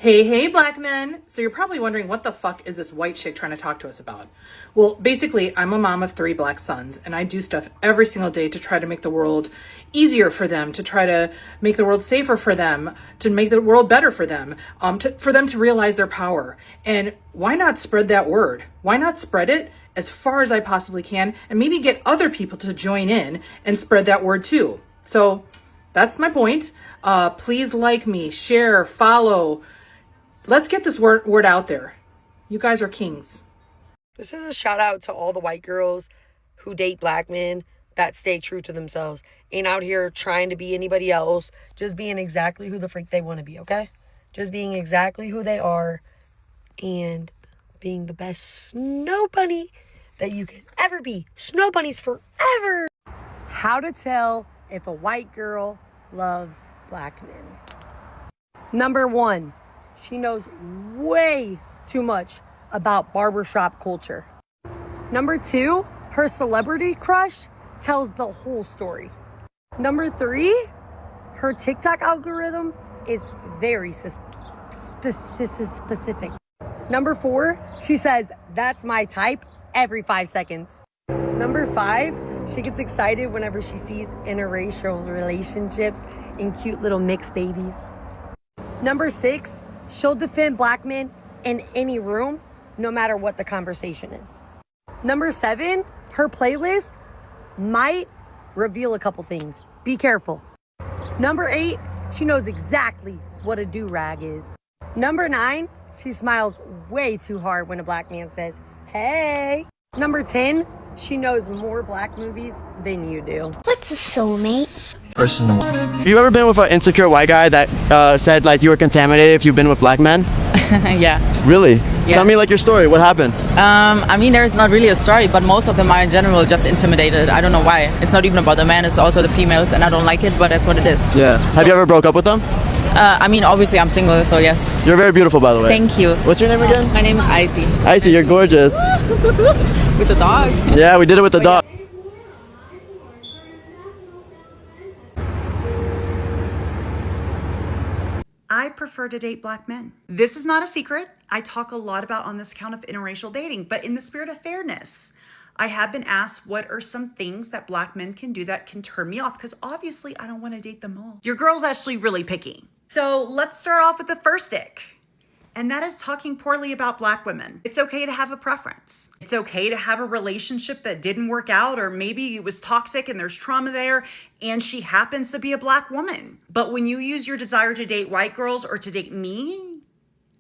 Hey, black men. So you're probably wondering, what the fuck is this white chick trying to talk to us about? Well, basically, I'm a mom of 3 black sons, and I do stuff every single day to try to make the world easier for them, to try to make the world safer for them, to make the world better for them, for them to realize their power. And why not spread that word? Why not spread it as far as I possibly can, and maybe get other people to join in and spread that word too? So that's my point. Please like me, share, follow. Let's get this word out there. You guys are kings. This is a shout out to all the white girls who date black men that stay true to themselves. Ain't out here trying to be anybody else. Just being exactly who the freak they want to be, okay? Just being exactly who they are and being the best snow bunny that you can ever be. Snow bunnies forever. How to tell if a white girl loves black men. Number 1. She knows way too much about barbershop culture. Number 2, her celebrity crush tells the whole story. Number 3, her TikTok algorithm is very specific. Number 4, she says, "That's my type," every 5 seconds. Number 5, she gets excited whenever she sees interracial relationships and cute little mixed babies. Number 6, she'll defend black men in any room, no matter what the conversation is. Number 7, her playlist might reveal a couple things. Be careful. Number 8, she knows exactly what a do-rag is. Number 9, she smiles way too hard when a black man says, "Hey." Number 10, she knows more black movies than you do. What's a soulmate? Personal. Have you ever been with an insecure white guy that said like you were contaminated if you've been with black men? Yeah. Really? Yeah. Tell me like your story. What happened? I mean, there's not really a story, but most of them are in general just intimidated. I don't know why. It's not even about the men, it's also the females, and I don't like it, but that's what it is. Yeah. Have you ever broke up with them? I mean, obviously I'm single, so yes. You're very beautiful, by the way. Thank you. What's your name again? My name is Icy. Icy, you're gorgeous. With the dog. Yeah, we did it with the dog. I prefer to date black men. This is not a secret. I talk a lot about on this account of interracial dating, but in the spirit of fairness, I have been asked what are some things that black men can do that can turn me off, because obviously I don't want to date them all. Your girl's actually really picky. So let's start off with the first ick. And that is talking poorly about black women. It's okay to have a preference. It's okay to have a relationship that didn't work out, or maybe it was toxic and there's trauma there and she happens to be a black woman. But when you use your desire to date white girls or to date me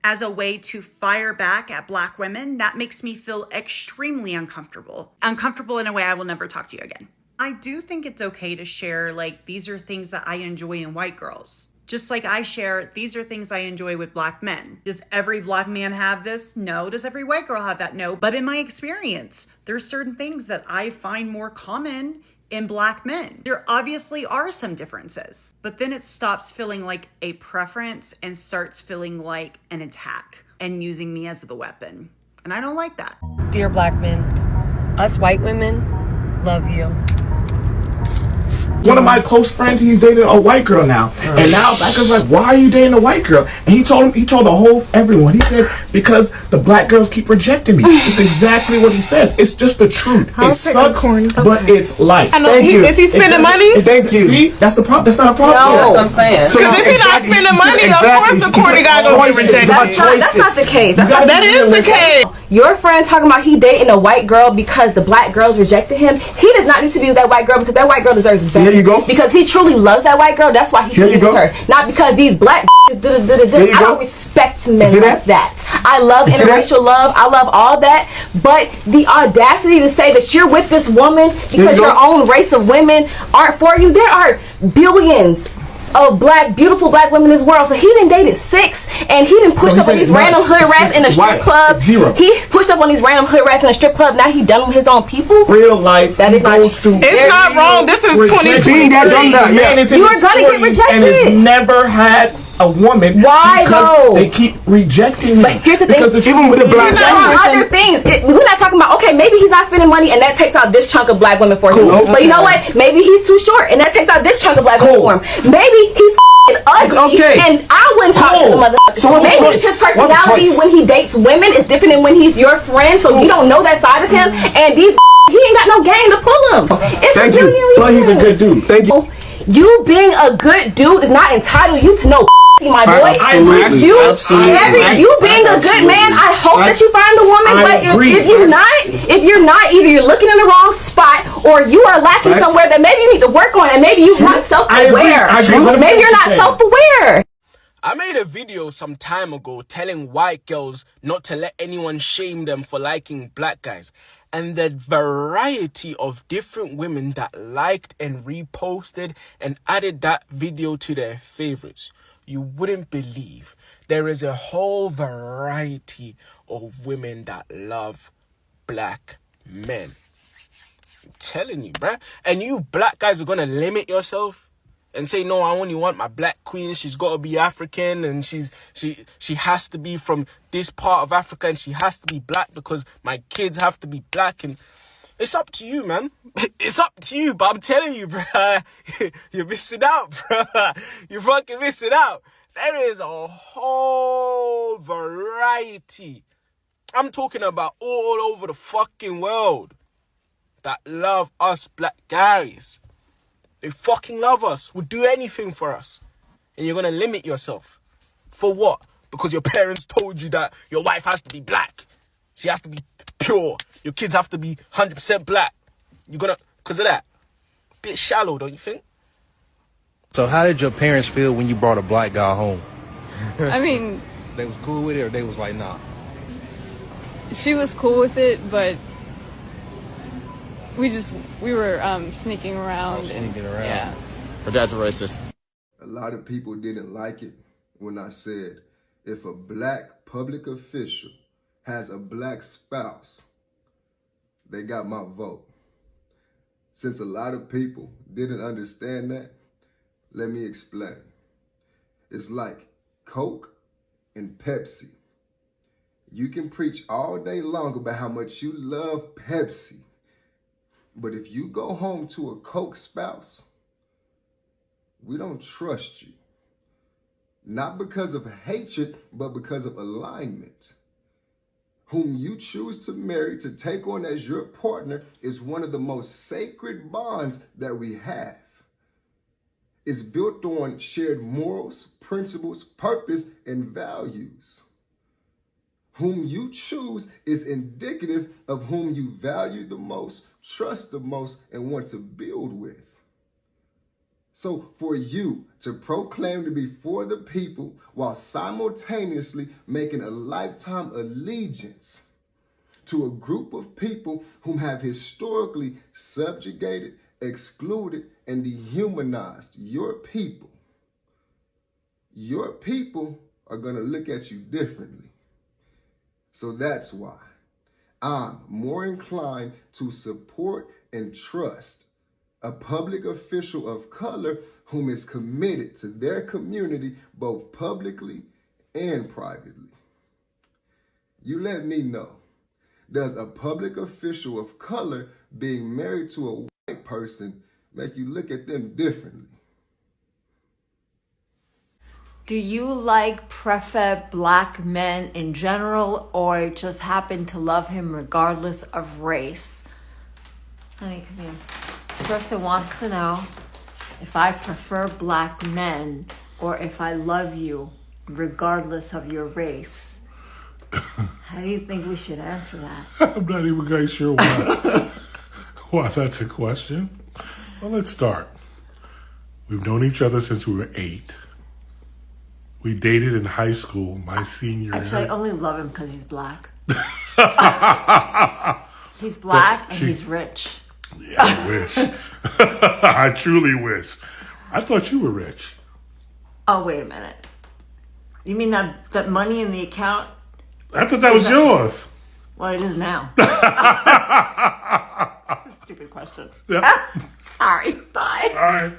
as a way to fire back at black women, that makes me feel extremely uncomfortable. Uncomfortable in a way I will never talk to you again. I do think it's okay to share, like, these are things that I enjoy in white girls. Just like I share, these are things I enjoy with black men. Does every black man have this? No. Does every white girl have that? No. But in my experience, there's certain things that I find more common in black men. There obviously are some differences, but then it stops feeling like a preference and starts feeling like an attack and using me as the weapon. And I don't like that. Dear black men, us white women love you. One of my close friends, he's dating a white girl now. And now black girl's like, "Why are you dating a white girl?" And he told everyone, he said, "Because the black girls keep rejecting me." It's exactly what he says. It's just the truth. It sucks, but it's life. I know. Is he spending money? Thank you. See, that's the problem. That's not a problem. No. That's what I'm saying. Because if he's not spending money, of course the corny guy gonna be rejected. That's not the case. That is the case. Your friend talking about he dating a white girl because the black girls rejected him. He does not need to be with that white girl because that white girl deserves better. There you go. Because he truly loves that white girl. That's why he should be with her. Not because these black I don't respect men like that. I love interracial love. I love all that. But the audacity to say that you're with this woman because your own race of women aren't for you. There are billions of beautiful black women in this world. So he done dated 6 and he done pushed up on these random hood rats in a strip club. 0. He pushed up on these random hood rats in a strip club. Now he done with his own people. Real life. That is not true. It's not wrong. This is 2020. You are gonna get rejected. And has never had a woman. Why because though? they keep rejecting him. But here's the thing. Even with the black other things. We're not talking about, okay, maybe he's not spending money and that takes out this chunk of black women for him. But you know what? Maybe he's too short and that takes out this chunk of black women for him. Maybe he's ugly and I wouldn't talk to the motherfucker. So maybe his personality when he dates women is different than when he's your friend, so you don't know that side of him. And these he ain't got no game to pull him. Thank you. But he's a good dude. Thank you. You being a good dude is not entitled you to know my boy. Absolutely. You Absolutely. being a good man, I hope that you find a woman. But if you're not, either you're looking in the wrong spot or you are lacking somewhere that maybe you need to work on, and maybe you're not self-aware. Maybe you're not self-aware. I made a video some time ago telling white girls not to let anyone shame them for liking black guys. And the variety of different women that liked and reposted and added that video to their favorites. You wouldn't believe there is a whole variety of women that love black men. I'm telling you, bruh. And you black guys are gonna limit yourself and say, no, I only want my black queen. She's got to be African and she has to be from this part of Africa and she has to be black because my kids have to be black. And it's up to you, man. It's up to you. But I'm telling you, bruh, you're missing out, bruh. You're fucking missing out. There is a whole variety. I'm talking about all over the fucking world that love us black guys. They fucking love us, would do anything for us. And you're going to limit yourself. For what? Because your parents told you that your wife has to be black. She has to be pure. Your kids have to be 100% black. You're going to, because of that. Bit shallow, don't you think? So how did your parents feel when you brought a black guy home? I mean, They was cool with it or they was like, nah? she was cool with it, but we were sneaking around. Sneaking around. Yeah. Her dad's a racist. A lot of people didn't like it when I said, if a black public official has a black spouse, they got my vote. Since a lot of people didn't understand that, let me explain. It's like Coke and Pepsi. You can preach all day long about how much you love Pepsi, but if you go home to a Coke spouse, we don't trust you. Not because of hatred, but because of alignment. Whom you choose to marry to take on as your partner is one of the most sacred bonds that we have. It's built on shared morals, principles, purpose, and values. Whom you choose is indicative of whom you value the most, trust the most, and want to build with. So for you to proclaim to be for the people while simultaneously making a lifetime allegiance to a group of people whom have historically subjugated, excluded, and dehumanized your people are going to look at you differently. So that's why I'm more inclined to support and trust a public official of color whom is committed to their community both publicly and privately. You let me know, does a public official of color being married to a white person make you look at them differently? Do you prefer black men in general or just happen to love him regardless of race? Honey, come here. This person wants to know if I prefer black men or if I love you regardless of your race. How do you think we should answer that? I'm not even quite sure why that's a question. Well, let's start. We've known each other since we were 8. We dated in high school, my senior year. Actually, I only love him because he's black. He's black and he's rich. Yeah, I wish. I truly wish. I thought you were rich. Oh, wait a minute. You mean that money in the account? I thought that was yours. Well, it is now. That's a stupid question. Yep. Sorry. Bye. All right.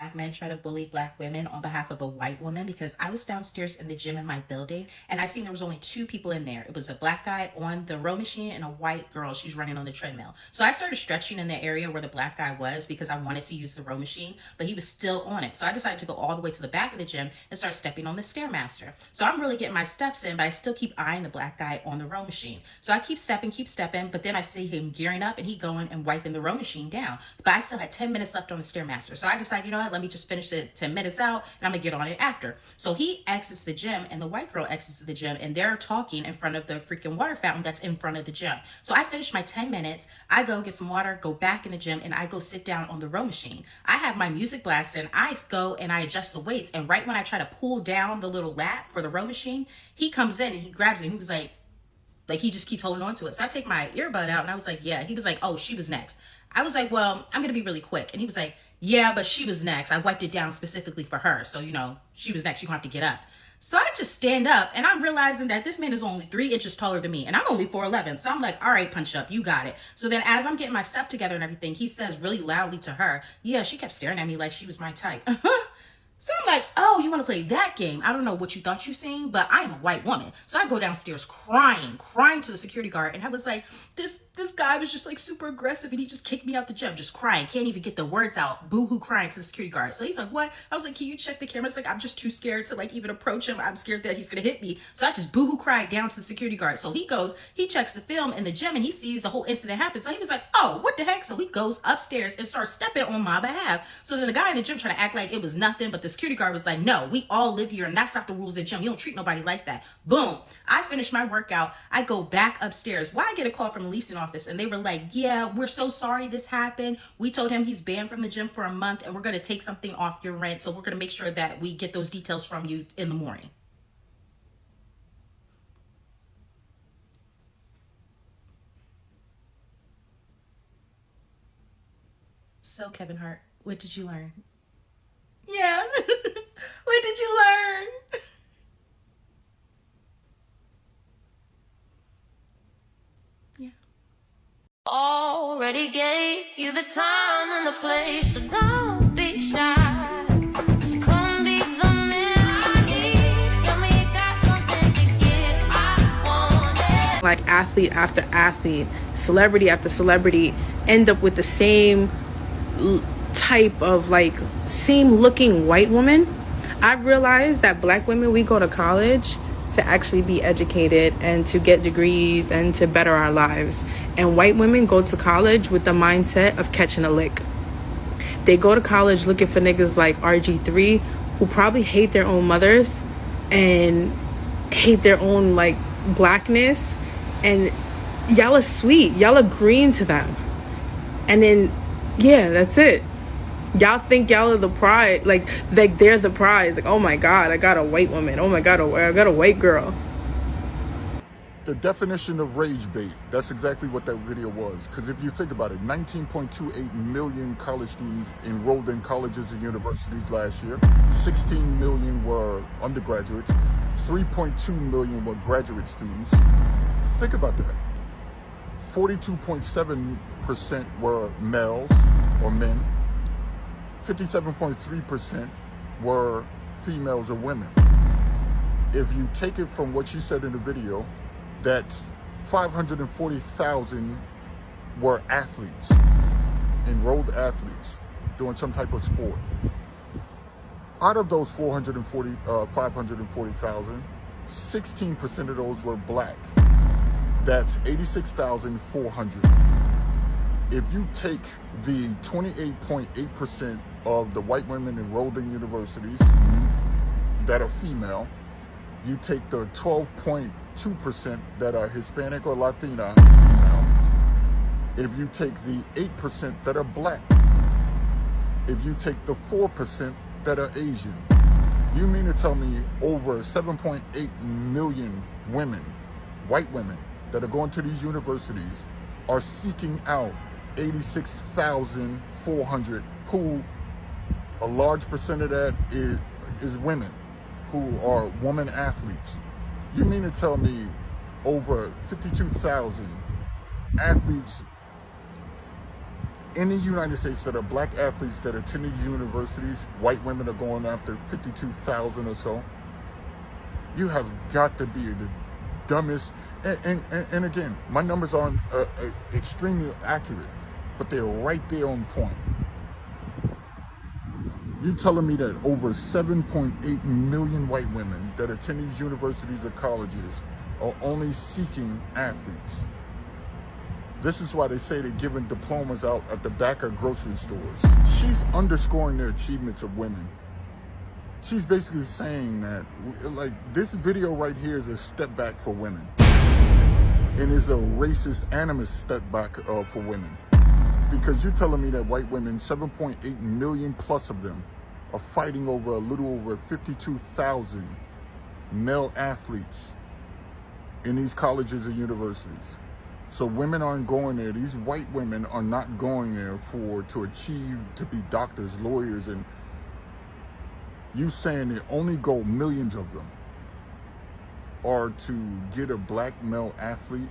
Black men try to bully black women on behalf of a white woman, because I was downstairs in the gym in my building and I seen there was only two people in there. It was a black guy on the row machine and a white girl. She's running on the treadmill. So I started stretching in the area where the black guy was because I wanted to use the row machine, but he was still on it. So I decided to go all the way to the back of the gym and start stepping on the Stairmaster. So I'm really getting my steps in, but I still keep eyeing the black guy on the row machine. So I keep stepping, but then I see him gearing up and he going and wiping the row machine down. But I still had 10 minutes left on the Stairmaster. So I decided, you know what, let me just finish it 10 minutes out and I'm gonna get on it after. So he exits the gym and the white girl exits the gym and they're talking in front of the freaking water fountain that's in front of the gym. So I finish my 10 minutes, I go get some water, go back in the gym, and I go sit down on the row machine. I have my music blasting, I go and I adjust the weights, and right when I try to pull down the little lat for the row machine, he comes in and he grabs it and he was like he just keeps holding on to it. So I take my earbud out and I was like, yeah. He was like, oh, she was next. I was like, well, I'm gonna be really quick. And he was like, yeah, but she was next. I wiped it down specifically for her. So, you know, she was next. You gonna have to get up. So I just stand up and I'm realizing that this man is only 3 inches taller than me and I'm only 4'11". So I'm like, all right, punch up, you got it. So then as I'm getting my stuff together and everything, he says really loudly to her, yeah, she kept staring at me like she was my type. So I'm like, oh, you want to play that game? I don't know what you thought you seen, but I am a white woman. So I go downstairs crying to the security guard. And I was like, this guy was just like super aggressive and he just kicked me out the gym, just crying. Can't even get the words out. Boo-hoo crying to the security guard. So he's like, what? I was like, can you check the cameras? Like, I'm just too scared to like even approach him. I'm scared that he's going to hit me. So I just boo-hoo cried down to the security guard. So he goes, he checks the film in the gym and he sees the whole incident happen. So he was like, oh, what the heck? So he goes upstairs and starts stepping on my behalf. So then the guy in the gym trying to act like it was nothing, but the security guard was like, no, we all live here and that's not the rules of the gym. You don't treat nobody like that. Boom. I finish my workout. I go back upstairs. Well, I get a call from the leasing office and they were like, yeah, we're so sorry this happened. We told him he's banned from the gym for a month and we're going to take something off your rent. So we're going to make sure that we get those details from you in the morning. So Kevin Hart, what did you learn? Yeah. What did you learn? Yeah. Already gave you the time and the place, so don't be shy. Just come be the man I need. Tell me you got something to give. I want it. Like athlete after athlete, celebrity after celebrity end up with the same type of like same looking white woman. I've realized that black women, we go to college to actually be educated and to get degrees and to better our lives, and white women go to college with the mindset of catching a lick. They go to college looking for niggas like RG3 who probably hate their own mothers and hate their own like blackness, and y'all are sweet, y'all are green to them, and then yeah, that's it. Y'all think y'all are the prize, like they're the prize. Like, oh my God, I got a white woman. Oh my God, I got a white girl. The definition of rage bait, that's exactly what that video was. Because if you think about it, 19.28 million college students enrolled in colleges and universities last year. 16 million were undergraduates. 3.2 million were graduate students. Think about that. 42.7% were males or men. 57.3% were females or women. If you take it from what she said in the video, that's 540,000 were athletes, enrolled athletes doing some type of sport. Out of those 540,000, 16% of those were black. That's 86,400. If you take the 28.8% of the white women enrolled in universities that are female, you take the 12.2% that are Hispanic or Latina female, if you take the 8% that are black, if you take the 4% that are Asian, you mean to tell me over 7.8 million women, white women, that are going to these universities are seeking out 86,400, who a large percent of that is women who are woman athletes. You mean to tell me over 52,000 athletes in the United States that are black athletes that attended universities, white women are going after 52,000 or so. You have got to be the dumbest. And again, my numbers aren't extremely accurate, but they're right there on point. You're telling me that over 7.8 million white women that attend these universities or colleges are only seeking athletes. This is why they say they're giving diplomas out at the back of grocery stores. She's underscoring the achievements of women. She's basically saying that, like, this video right here is a step back for women. And is a racist animus step back for women. Because you're telling me that white women, 7.8 million plus of them, are fighting over a little over 52,000 male athletes in these colleges and universities. So women aren't going there. These white women are not going there to achieve, to be doctors, lawyers, and you saying the only goal, millions of them, are to get a black male athlete.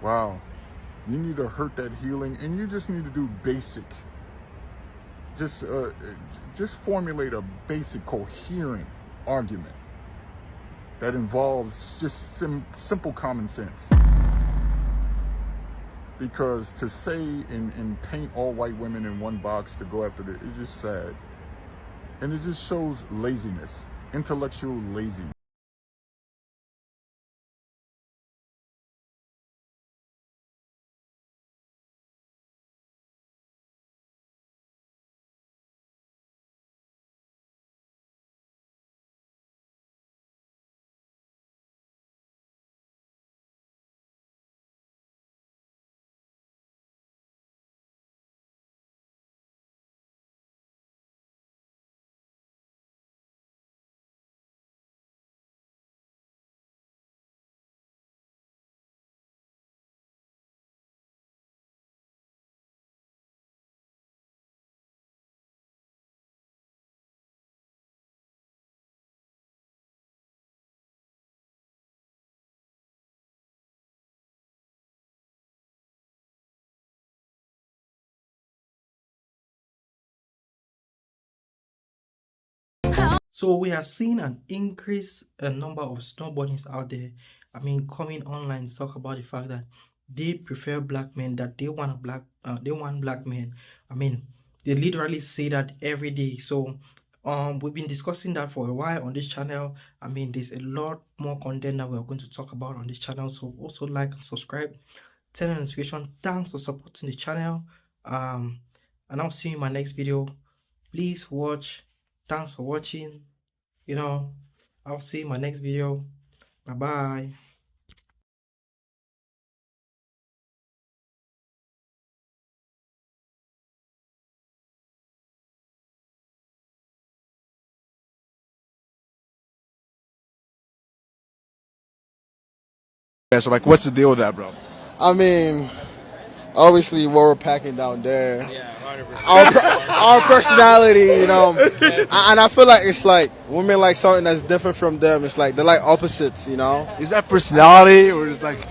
Wow. You need to hurt that healing, and you just need to do basic. Just formulate a basic, coherent argument that involves just simple common sense. Because to say and paint all white women in one box to go after it is just sad. And it just shows laziness, intellectual laziness. So we are seeing an increase in number of snowboardings out there. I mean, coming online to talk about the fact that they prefer black men, that they want black men. I mean, they literally say that every day. So we've been discussing that for a while on this channel. I mean, there's a lot more content that we're going to talk about on this channel. So also like and subscribe, turn on notification. Thanks for supporting the channel. And I'll see you in my next video. Please watch. Thanks for watching. You know, I'll see you in my next video. Bye bye. Yeah, so like, what's the deal with that, bro? I mean, obviously what we're packing down there. Yeah, 100%. Our personality, you know, and I feel like it's like women like something that's different from them. It's like they're like opposites, you know. Is that personality or is like?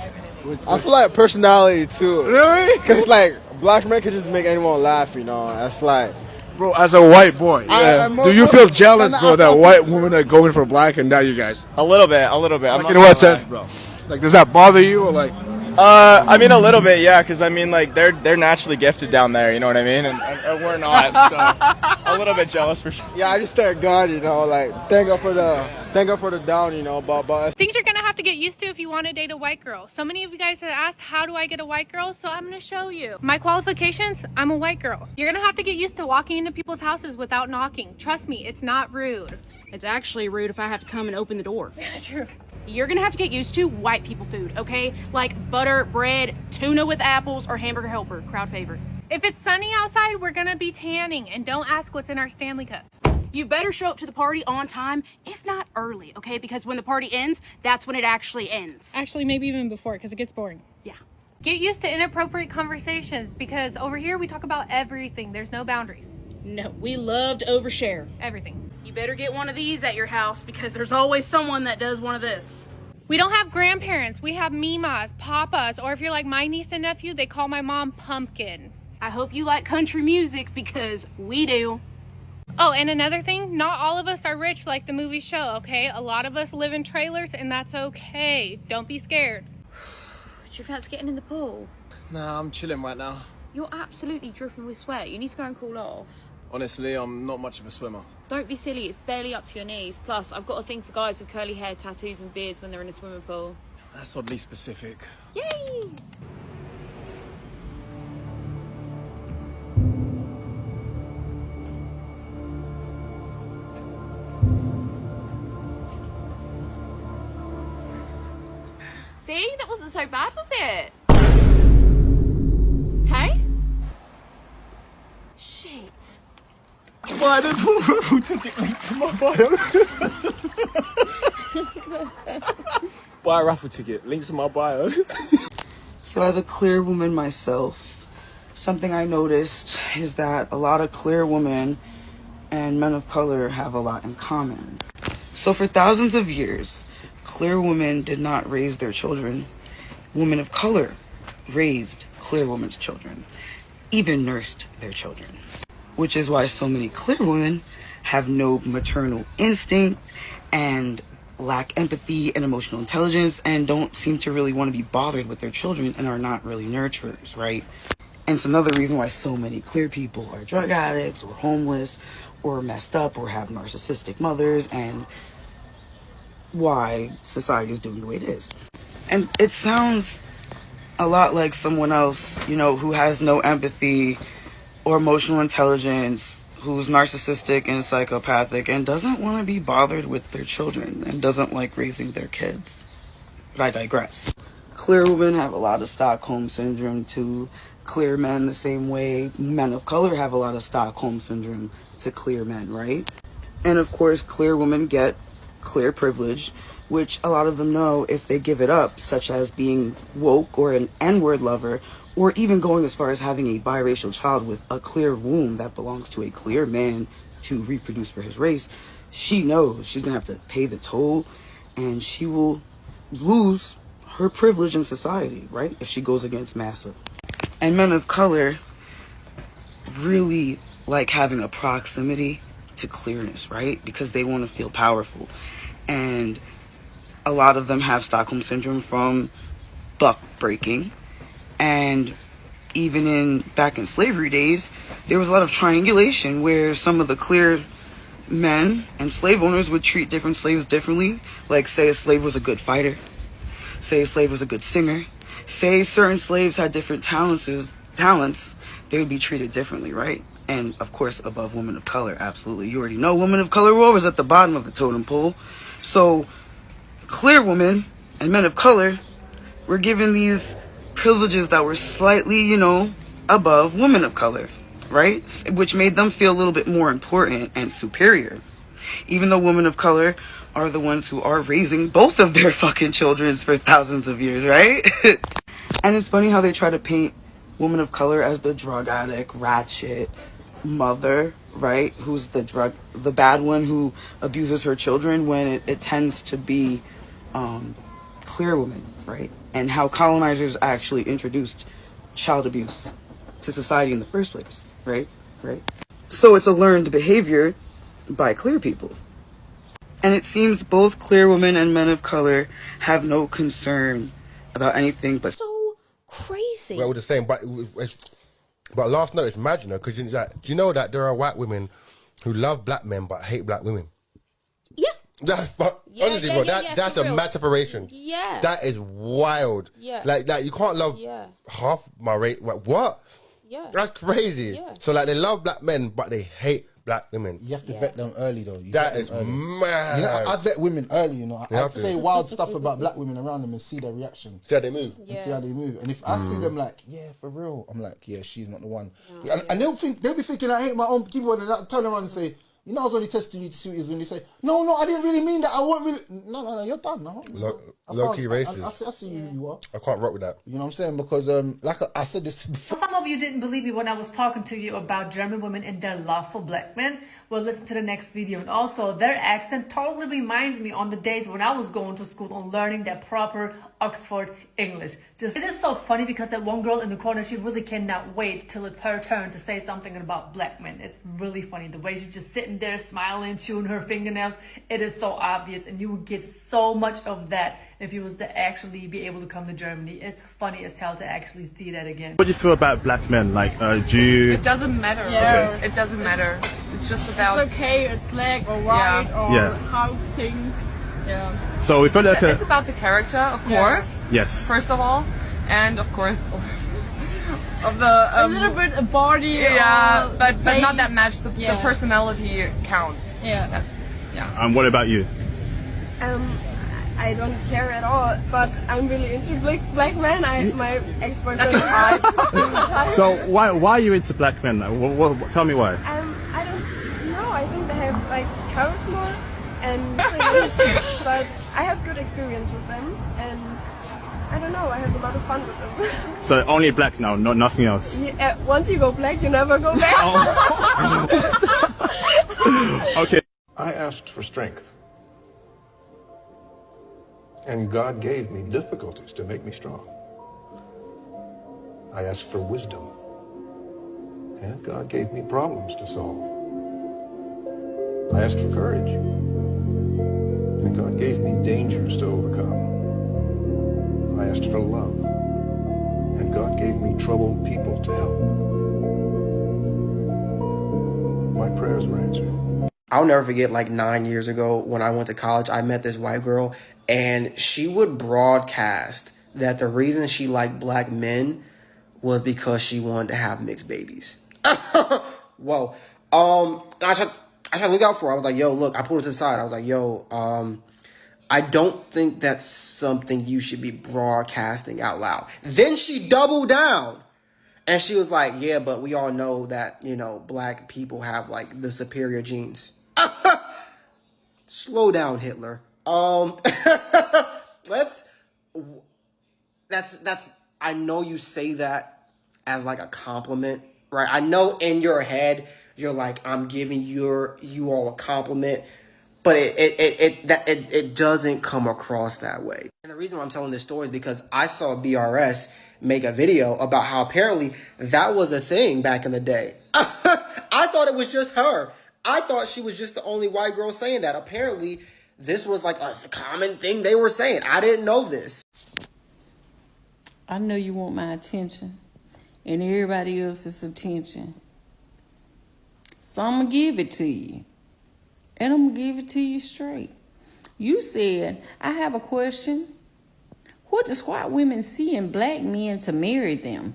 I feel like personality too. Really? Because it's like black men can just make anyone laugh, you know. That's like. Bro, as a white boy, do you feel jealous, bro, that white women are going for black and not you guys? A little bit. Like in what sense, bro? Like, does that bother you or like? I mean, a little bit, yeah, because I mean, like, they're naturally gifted down there, you know what I mean? And we're not, so a little bit jealous for sure. Yeah, I just thank God, you know, like, thank God for the down, you know, but things you're gonna have to get used to if you want to date a white girl. So many of you guys have asked, how do I get a white girl? So I'm gonna show you. My qualifications, I'm a white girl. You're gonna have to get used to walking into people's houses without knocking. Trust me, it's not rude. It's actually rude if I have to come and open the door. True. You're gonna have to get used to white people food, okay? Like butter, bread, tuna with apples, or hamburger helper, crowd favorite. If it's sunny outside, we're gonna be tanning, and don't ask what's in our Stanley Cup. You better show up to the party on time, if not early, okay? Because when the party ends, that's when it actually ends. Actually, maybe even before, because it gets boring. Yeah. Get used to inappropriate conversations, because over here we talk about everything. There's no boundaries. No, we love to overshare. Everything. You better get one of these at your house because there's always someone that does one of this. We don't have grandparents. We have mimas, papas, or if you're like my niece and nephew, they call my mom Pumpkin. I hope you like country music because we do. Oh, and another thing, not all of us are rich like the movie show, okay? A lot of us live in trailers and that's okay. Don't be scared. Do you fancy getting in the pool? Nah, I'm chilling right now. You're absolutely dripping with sweat. You need to go and cool off. Honestly, I'm not much of a swimmer. Don't be silly, it's barely up to your knees. Plus, I've got a thing for guys with curly hair, tattoos and beards when they're in a swimming pool. That's oddly specific. Yay! See? That wasn't so bad, was it? Tay? Shit. Why did the raffle ticket link to my bio? Buy a raffle ticket, links in my bio. So as a clear woman myself, something I noticed is that a lot of clear women and men of color have a lot in common. So for thousands of years, clear women did not raise their children. Women of color raised clear women's children, even nursed their children. Which is why so many clear women have no maternal instinct and lack empathy and emotional intelligence and don't seem to really want to be bothered with their children and are not really nurturers, right? And it's another reason why so many clear people are drug addicts or homeless or messed up or have narcissistic mothers, and why society is doing the way it is. And it sounds a lot like someone else, you know, who has no empathy or emotional intelligence, who's narcissistic and psychopathic and doesn't want to be bothered with their children and doesn't like raising their kids. But I digress. Clear women have a lot of Stockholm syndrome too. Clear men the same way. Men of color have a lot of Stockholm syndrome to clear men, right? And of course, clear women get clear privilege, which a lot of them know if they give it up, such as being woke or an N-word lover, or even going as far as having a biracial child with a clear womb that belongs to a clear man to reproduce for his race. She knows she's gonna have to pay the toll and she will lose her privilege in society, right? If she goes against massa. And men of color really like having a proximity to clearness, right? Because they want to feel powerful. And a lot of them have Stockholm syndrome from buck breaking. And even back in slavery days, there was a lot of triangulation where some of the clear men and slave owners would treat different slaves differently. Like, say a slave was a good fighter, say a slave was a good singer, say certain slaves had different talents, they would be treated differently, right? And of course, above women of color, absolutely. You already know women of color were always at the bottom of the totem pole. So clear women and men of color were given these privileges that were slightly, you know, above women of color, right? Which made them feel a little bit more important and superior. Even though women of color are the ones who are raising both of their fucking children for thousands of years, right? And it's funny how they try to paint women of color as the drug addict, ratchet mother, right? Who's the bad one who abuses her children, when it tends to be clear women, right? And how colonizers actually introduced child abuse to society in the first place, right? So it's a learned behavior by clear people. And it seems both clear women and men of color have no concern about anything but Crazy. Well, we're the same, but last night it's mad, you know, because do you know that there are white women who love black men but hate black women? Yeah. That's honestly, bro. That's a mad separation. Yeah. That is wild. Yeah. Like you can't love half my rate. What? Yeah. That's crazy. Yeah. So like they love black men but they hate black women. You have to vet them early, though. That is mad. You know, I vet women early, you know. I say wild stuff about black women around them and see their reaction. See how they move. And see how they move. And if I see them like, yeah, for real, I'm like, yeah, she's not the one. And they'll be thinking I hate my own people, and I'll turn around and say, you know, I was only testing you to see what it is. When you say, no, I didn't really mean that. I won't really. No, you're done. No. Low key racist. I see who you are. I can't rock with that. You know what I'm saying? Because, like I said this before. Some of you didn't believe me when I was talking to you about German women and their love for black men. Well, listen to the next video. And also, their accent totally reminds me on the days when I was going to school and learning that proper Oxford English. It is so funny because that one girl in the corner, she really cannot wait till it's her turn to say something about black men. It's really funny. The way she's just sitting there smiling, chewing her fingernails. It is so obvious, and you would get so much of that if you was to actually be able to come to Germany. It's funny as hell to actually see that again. What do you feel about black men? Like, do you... It doesn't matter. Yeah. It doesn't matter. It's just about... It's okay, it's black or white or half thing. Yeah. So we feel like it's about the character, of course. Yes. First of all, and of course of the a little bit a body. Yeah, but not that face. much. The personality counts. Yeah. And what about you? I don't care at all, but I'm really into black men. My ex-boyfriend is hot. So why are you into black men? Tell me why. I don't know. I think they have like charisma and things, but I have good experience with them, and I don't know. I have a lot of fun with them. So only black now, nothing else. Yeah, once you go black, you never go back. Okay. I asked for strength. And God gave me difficulties to make me strong. I asked for wisdom. And God gave me problems to solve. I asked for courage. And God gave me dangers to overcome. I asked for love. And God gave me troubled people to help. My prayers were answered. I'll never forget, like 9 years ago when I went to college, I met this white girl, and she would broadcast that the reason she liked black men was because she wanted to have mixed babies. Whoa. I tried to look out for her. I was like, yo, look, I pulled her to the side. I was like, yo, I don't think that's something you should be broadcasting out loud. Then she doubled down. And she was like, yeah, but we all know that, you know, black people have like the superior genes. Slow down, Hitler. That's I know you say that as like a compliment, right? I know in your head you're like, I'm giving you all a compliment, but it doesn't come across that way. And the reason why I'm telling this story is because I saw BRS make a video about how apparently that was a thing back in the day. I thought it was just her. I thought she was just the only white girl saying that. Apparently, this was like a common thing they were saying. I didn't know this. I know you want my attention and everybody else's attention. So I'm going to give it to you. And I'm going to give it to you straight. You said, I have a question. What does white women see in black men to marry them?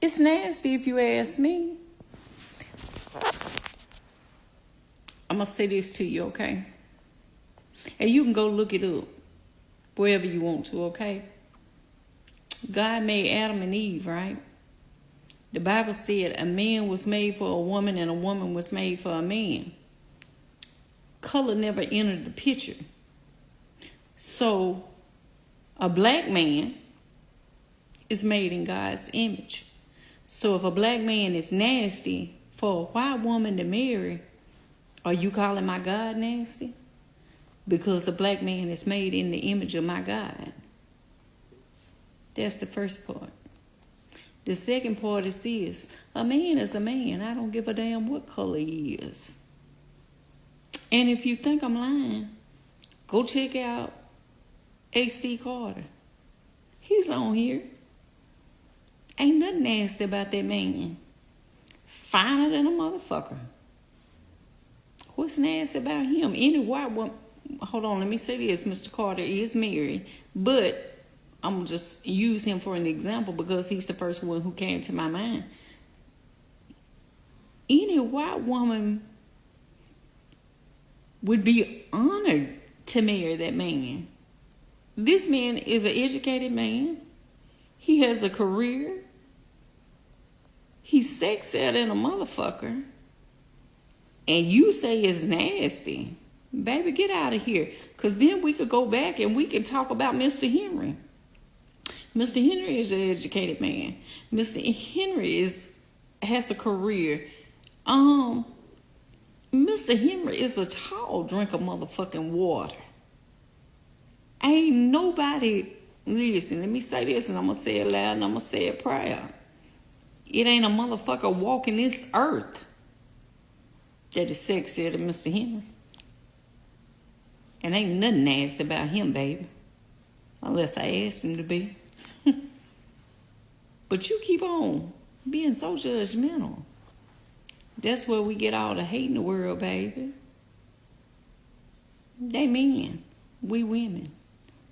It's nasty if you ask me. I'm going to say this to you, okay? And you can go look it up wherever you want to, okay? God made Adam and Eve, right? The Bible said a man was made for a woman and a woman was made for a man. Color never entered the picture. So a black man is made in God's image. So if a black man is nasty for a white woman to marry, are you calling my God nasty? Because a black man is made in the image of my God. That's the first part. The second part is this. A man is a man. I don't give a damn what color he is. And if you think I'm lying, go check out A.C. Carter. He's on here. Ain't nothing nasty about that man. Finer than a motherfucker. What's nasty about him? Any white woman... Hold on, let me say this. Mr. Carter is married, but I'm going to just use him for an example because he's the first one who came to my mind. Any white woman would be honored to marry that man. This man is an educated man. He has a career. He's sexier than a motherfucker. And you say it's nasty. Baby, get out of here. Because then we could go back and we can talk about Mr. Henry. Mr. Henry is an educated man. Mr. Henry has a career. Mr. Henry is a tall drink of motherfucking water. Ain't nobody, listen, let me say this and I'm gonna say it loud and I'm gonna say it proud. It ain't a motherfucker walking this earth that is sexier than Mr. Henry. And ain't nothing nasty about him, baby. Unless I ask him to be. But you keep on being so judgmental. That's where we get all the hate in the world, baby. They men. We women.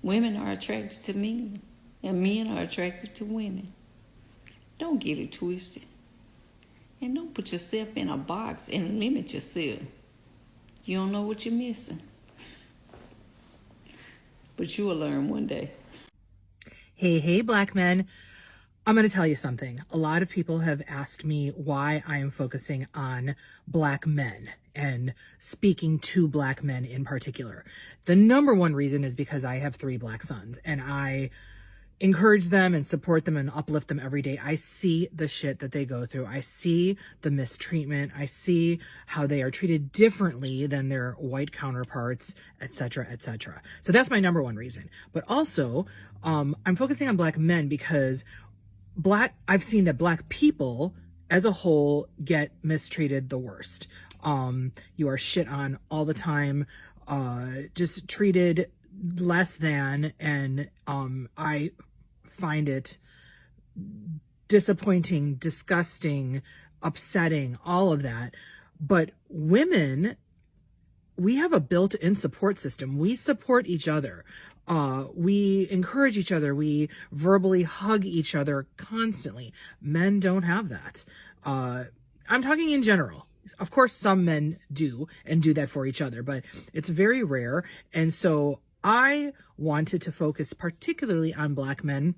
Women are attracted to men. And men are attracted to women. Don't get it twisted. And don't put yourself in a box and limit yourself. You don't know what you're missing. But you will learn one day. Hey, black men. I'm going to tell you something. A lot of people have asked me why I am focusing on black men and speaking to black men in particular. The number one reason is because I have 3 black sons and I encourage them and support them and uplift them every day. I see the shit that they go through. I see the mistreatment. I see how they are treated differently than their white counterparts, etc., etc. So that's my number one reason. But also, I'm focusing on black men because I've seen that black people as a whole get mistreated the worst. You are shit on all the time, just treated less than, and I find it disappointing, disgusting, upsetting, all of that. But women, we have a built-in support system. We support each other. We encourage each other. We verbally hug each other constantly. Men don't have that. I'm talking in general. Of course, some men do and do that for each other, but it's very rare. And so I wanted to focus particularly on black men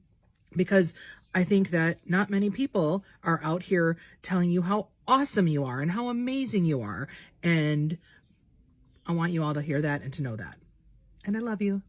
because I think that not many people are out here telling you how awesome you are and how amazing you are. And I want you all to hear that and to know that. And I love you.